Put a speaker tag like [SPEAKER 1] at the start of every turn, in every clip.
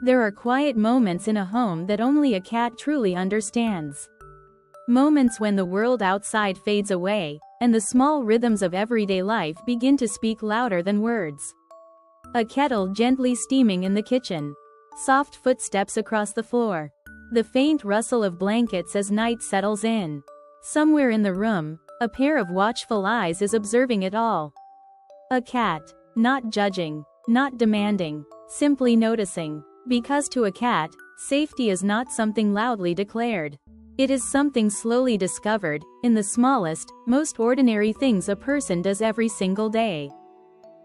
[SPEAKER 1] There are quiet moments in a home that only a cat truly understands. Moments when the world outside fades away, and the small rhythms of everyday life begin to speak louder than words. A kettle gently steaming in the kitchen. Soft footsteps across the floor. The faint rustle of blankets as night settles in. Somewhere in the room, a pair of watchful eyes is observing it all. A cat, not judging, not demanding, simply noticing. Because to a cat, safety is not something loudly declared. It is something slowly discovered, in the smallest, most ordinary things a person does every single day.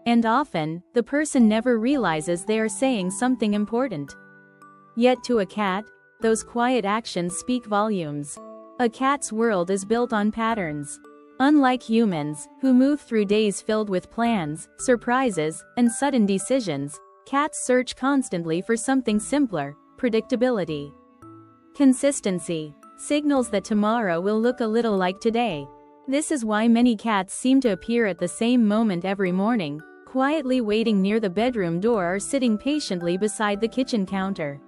[SPEAKER 1] And often, the person never realizes they are saying something important. Yet to a cat, those quiet actions speak volumes. A cat's world is built on patterns. Unlike humans, who move through days filled with plans, surprises, and sudden decisions, cats search constantly for something simpler: predictability. Consistency. Signals that tomorrow will look a little like today. This is why many cats seem to appear at the same moment every morning, quietly waiting near the bedroom door or sitting patiently beside the kitchen counter.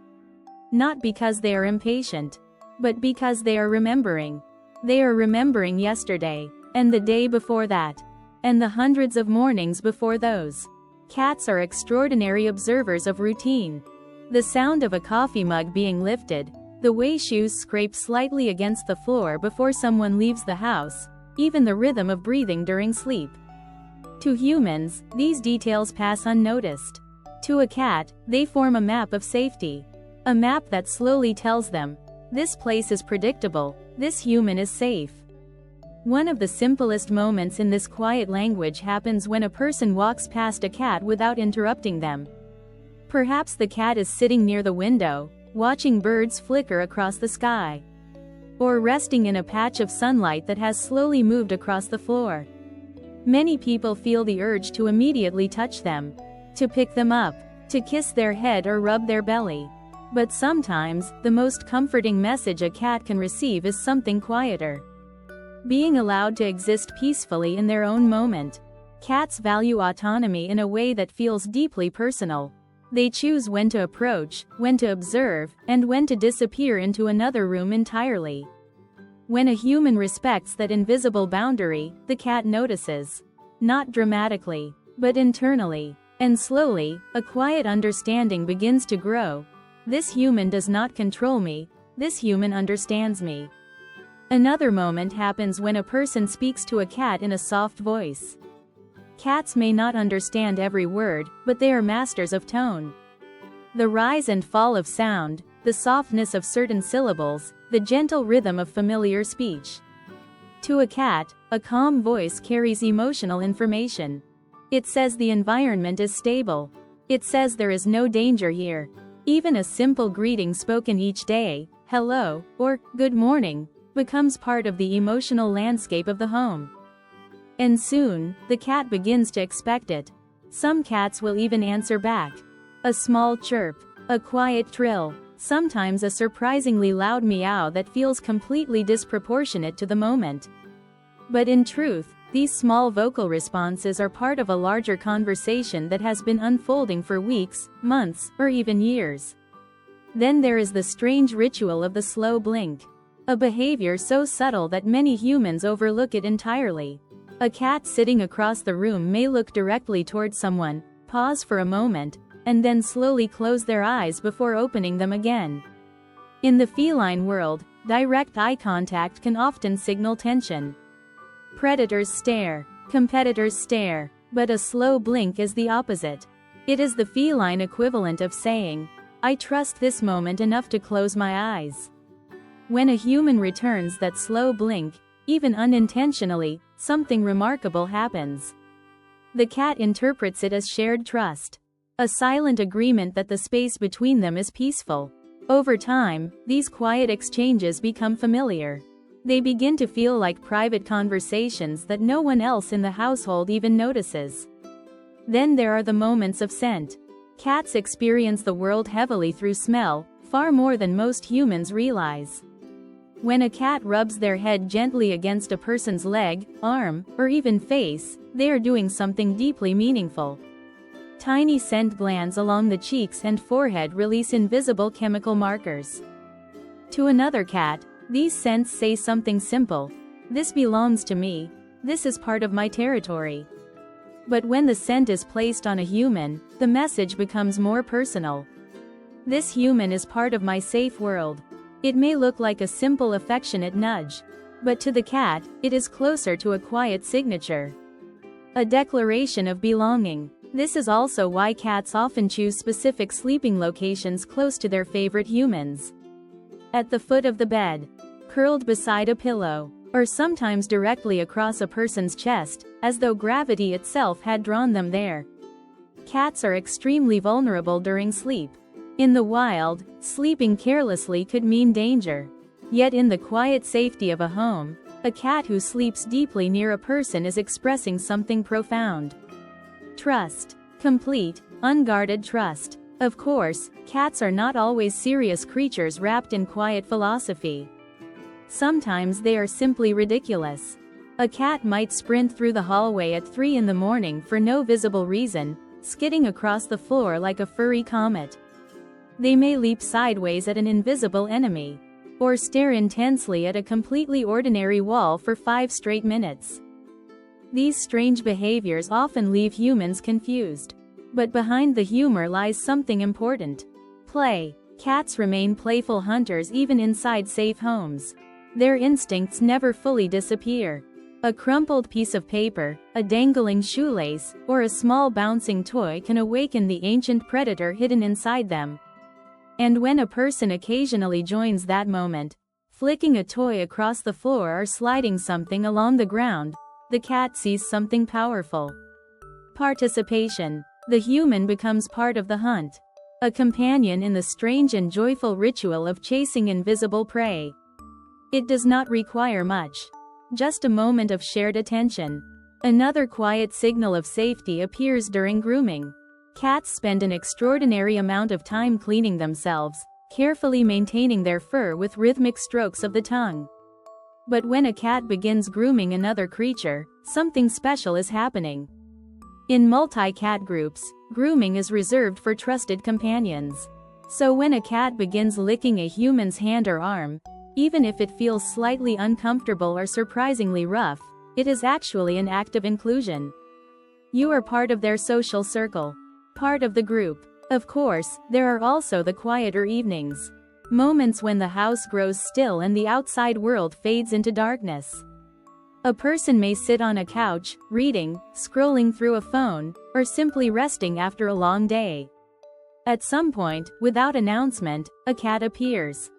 [SPEAKER 1] Not because they are impatient, but because they are remembering. They are remembering yesterday, and the day before that, and the hundreds of mornings before those. Cats are extraordinary observers of routine. The sound of a coffee mug being lifted, the way shoes scrape slightly against the floor before someone leaves the house, even the rhythm of breathing during sleep. To humans, these details pass unnoticed. To a cat, they form a map of safety. A map that slowly tells them, this place is predictable, this human is safe. One of the simplest moments in this quiet language happens when a person walks past a cat without interrupting them. Perhaps the cat is sitting near the window, watching birds flicker across the sky. Or resting in a patch of sunlight that has slowly moved across the floor. Many people feel the urge to immediately touch them, to pick them up, to kiss their head or rub their belly. But sometimes, the most comforting message a cat can receive is something quieter. Being allowed to exist peacefully in their own moment. Cats value autonomy in a way that feels deeply personal. They choose when to approach, when to observe, and when to disappear into another room entirely. When a human respects that invisible boundary, the cat notices. Not dramatically, but internally. And slowly, a quiet understanding begins to grow. This human does not control me, this human understands me. Another moment happens when a person speaks to a cat in a soft voice. Cats may not understand every word, but they are masters of tone. The rise and fall of sound, the softness of certain syllables, the gentle rhythm of familiar speech. To a cat, a calm voice carries emotional information. It says the environment is stable. It says there is no danger here. Even a simple greeting spoken each day, hello, or good morning, becomes part of the emotional landscape of the home. And soon, the cat begins to expect it. Some cats will even answer back. A small chirp, a quiet trill, sometimes a surprisingly loud meow that feels completely disproportionate to the moment. But in truth, these small vocal responses are part of a larger conversation that has been unfolding for weeks, months, or even years. Then there is the strange ritual of the slow blink. A behavior so subtle that many humans overlook it entirely. A cat sitting across the room may look directly towards someone, pause for a moment, and then slowly close their eyes before opening them again. In the feline world, direct eye contact can often signal tension. Predators stare, competitors stare, but a slow blink is the opposite. It is the feline equivalent of saying, I trust this moment enough to close my eyes. When a human returns that slow blink, even unintentionally, something remarkable happens. The cat interprets it as shared trust. A silent agreement that the space between them is peaceful. Over time, these quiet exchanges become familiar. They begin to feel like private conversations that no one else in the household even notices. Then there are the moments of scent. Cats experience the world heavily through smell, far more than most humans realize. When a cat rubs their head gently against a person's leg, arm, or even face, they are doing something deeply meaningful. Tiny scent glands along the cheeks and forehead release invisible chemical markers. To another cat, these scents say something simple: "This belongs to me, this is part of my territory." But when the scent is placed on a human, the message becomes more personal. "This human is part of my safe world." It may look like a simple affectionate nudge, but to the cat, it is closer to a quiet signature. A declaration of belonging. This is also why cats often choose specific sleeping locations close to their favorite humans. At the foot of the bed, curled beside a pillow, or sometimes directly across a person's chest, as though gravity itself had drawn them there. Cats are extremely vulnerable during sleep. In the wild, sleeping carelessly could mean danger. Yet in the quiet safety of a home, a cat who sleeps deeply near a person is expressing something profound. Trust. Complete, unguarded trust. Of course, cats are not always serious creatures wrapped in quiet philosophy. Sometimes they are simply ridiculous. A cat might sprint through the hallway at 3 in the morning for no visible reason, skidding across the floor like a furry comet. They may leap sideways at an invisible enemy, or stare intensely at a completely ordinary wall for 5 straight minutes. These strange behaviors often leave humans confused. But behind the humor lies something important. Play. Cats remain playful hunters even inside safe homes. Their instincts never fully disappear. A crumpled piece of paper, a dangling shoelace, or a small bouncing toy can awaken the ancient predator hidden inside them. And when a person occasionally joins that moment, flicking a toy across the floor or sliding something along the ground, the cat sees something powerful. Participation. The human becomes part of the hunt, a companion in the strange and joyful ritual of chasing invisible prey. It does not require much, just a moment of shared attention. Another quiet signal of safety appears during grooming. Cats spend an extraordinary amount of time cleaning themselves, carefully maintaining their fur with rhythmic strokes of the tongue. But when a cat begins grooming another creature, something special is happening. In multi-cat groups, grooming is reserved for trusted companions. So when a cat begins licking a human's hand or arm, even if it feels slightly uncomfortable or surprisingly rough, it is actually an act of inclusion. You are part of their social circle, part of the group. Of course, there are also the quieter evenings. Moments when the house grows still and the outside world fades into darkness. A person may sit on a couch, reading, scrolling through a phone, or simply resting after a long day. At some point, without announcement, a cat appears.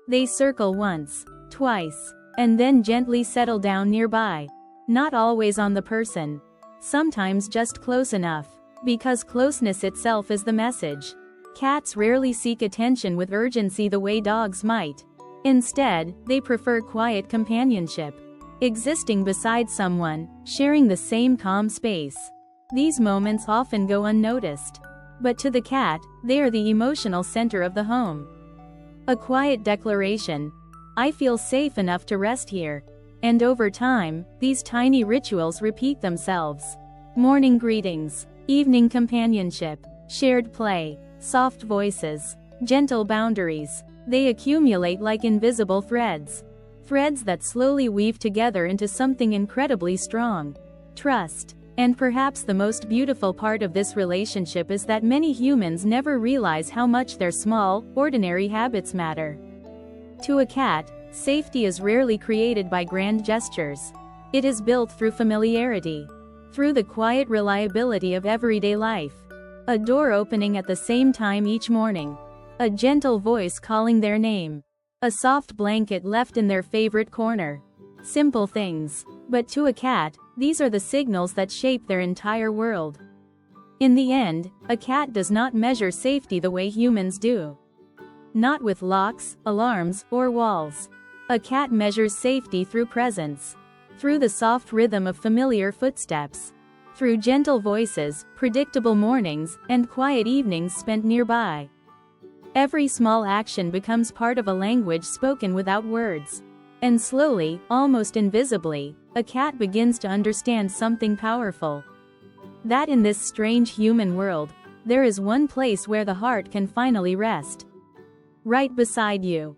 [SPEAKER 1] They circle once, twice, and then gently settle down nearby. Not always on the person. Sometimes just close enough, because closeness itself is the message. Cats rarely seek attention with urgency the way dogs might. Instead, they prefer quiet companionship. Existing beside someone, sharing the same calm space. These moments often go unnoticed. But to the cat, they are the emotional center of the home. A quiet declaration: "I feel safe enough to rest here." And over time, these tiny rituals repeat themselves. Morning greetings, evening companionship, shared play, soft voices, gentle boundaries. They accumulate like invisible threads. Threads that slowly weave together into something incredibly strong. Trust. And perhaps the most beautiful part of this relationship is that many humans never realize how much their small, ordinary habits matter. To a cat, safety is rarely created by grand gestures. It is built through familiarity. Through the quiet reliability of everyday life. A door opening at the same time each morning. A gentle voice calling their name. A soft blanket left in their favorite corner. Simple things. But to a cat, these are the signals that shape their entire world. In the end, a cat does not measure safety the way humans do. Not with locks, alarms, or walls. A cat measures safety through presence. Through the soft rhythm of familiar footsteps. Through gentle voices, predictable mornings, and quiet evenings spent nearby. Every small action becomes part of a language spoken without words. And slowly, almost invisibly, a cat begins to understand something powerful. That in this strange human world, there is one place where the heart can finally rest. Right beside you.